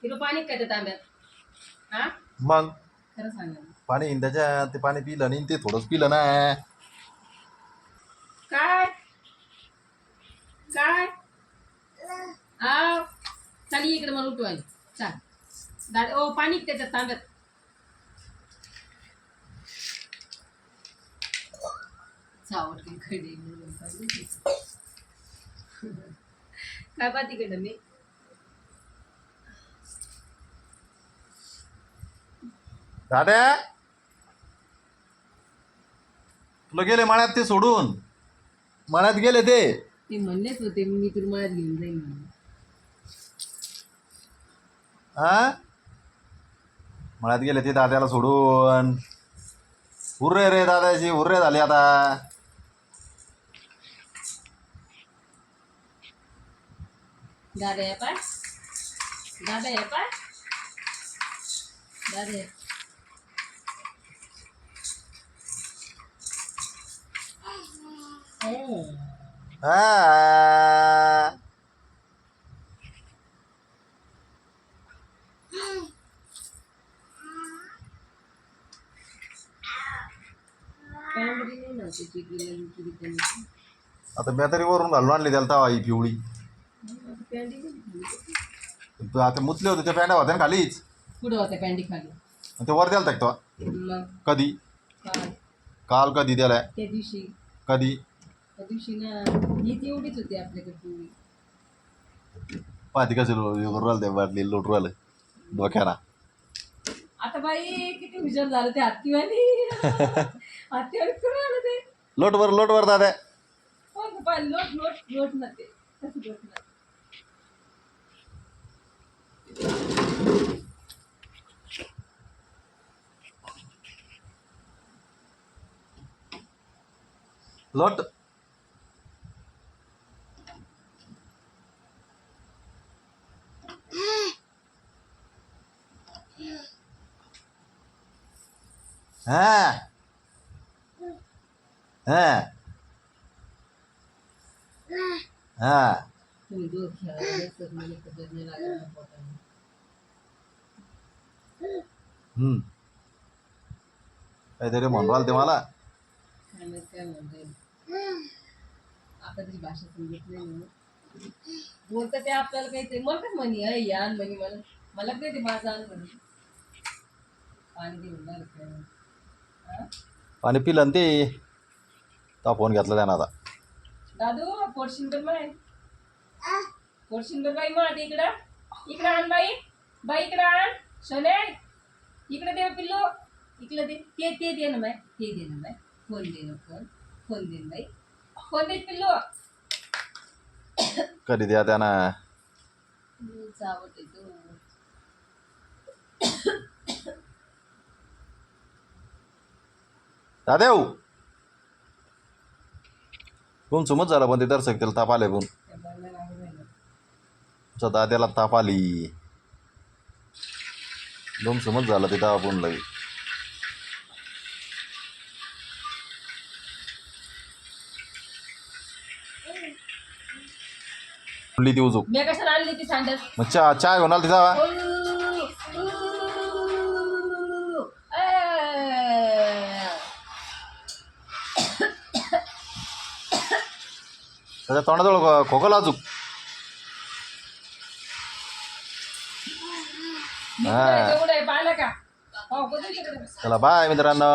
Kilo पाणी काय त्या तांब्यात हा मग खरं सांगा पाणी त्याच्या ते पाणी पिलं नाही ते थोडंच पिलं ना. काय काय आव चल इकडे मला उठवाय चाल दादा ओ पाणी त्याच्यात तांब्यात चावट खडी काय पाहती कडे मी दाद्या तुला गेले मळ्यात ते सोडून मळ्यात गेले ते ते म्हणलेच होते मी तुला मळ्यात घेऊन जाईन म्हणून. हा मळ्यात गेले ते दाद्याला सोडून. हुर्रे रे दादाची हुर्रे झाले आता. दादा या पाय दादा या पाय दादा या. हा पॅन्ट बी नाही ना त्याची किती आता मी तरी वरून घालून आणली त्याला तवा ही पिवळी. आता मुतले होते त्या पॅन्टा होत्या ना खालीच. पुढं होत्या पॅन्टी खाली ते वर द्याल तो मग कधी काय काल कधी द्याला त्या दिवशी कधी ना ही तेवढीच होती आपल्याकडे पूर्वी. पाहते कसं राहिलं त्या बाटली लोट राहिलं डोक्याला. आता बाई किती हुशार झालं ते हत्तीवाली हत्तीवाली करून आलं ते लोटवर दादा. हो का पाय लोट लोट लोट ना ते कसं लोट ना लोट हा हा हा तुम्ही दोघ खेळायला तर मला खबर नाही लागणार पोटाने. काहीतरी म्हणून राहिलं ते मला. काय माहित काय म्हणताय आता तरी भाषा समजत नाही ना बोलतं ते आपल्याला काहीतरी मला काय म्हणी अय यान म्हणी मला मला काय ते माझं आण म्हणे पाणी देऊन झालं काय पाणी पिलं ना ते तो फोन घेतला त्यानं आता. दादू पोटशिंदर माय पोटशिंदर बाई मग इकडं इकडं आण बाई बाई इकडं आण सोने इकडे दे पिल्लू इकडे दे ते दे ना बाय ते दे ना बाय फोन दे ना फोन दे ना बाई फोन दे पिल्लू कधी द्या त्यानं. चावट येतो दादा कोण सुमत झाला पण ते दर्शक त्याला ताप आले पण दाद्याला ताप आली दोन समज झाला ते ताप आपण लगे ती उजू मी कशाला आणली ती सांडस मग चहा घेऊन आला तिचा त्याच्या तोंडाजवळ खोकला अजूक. एवढं आहे पाहिलं का चला बाय मित्रांनो.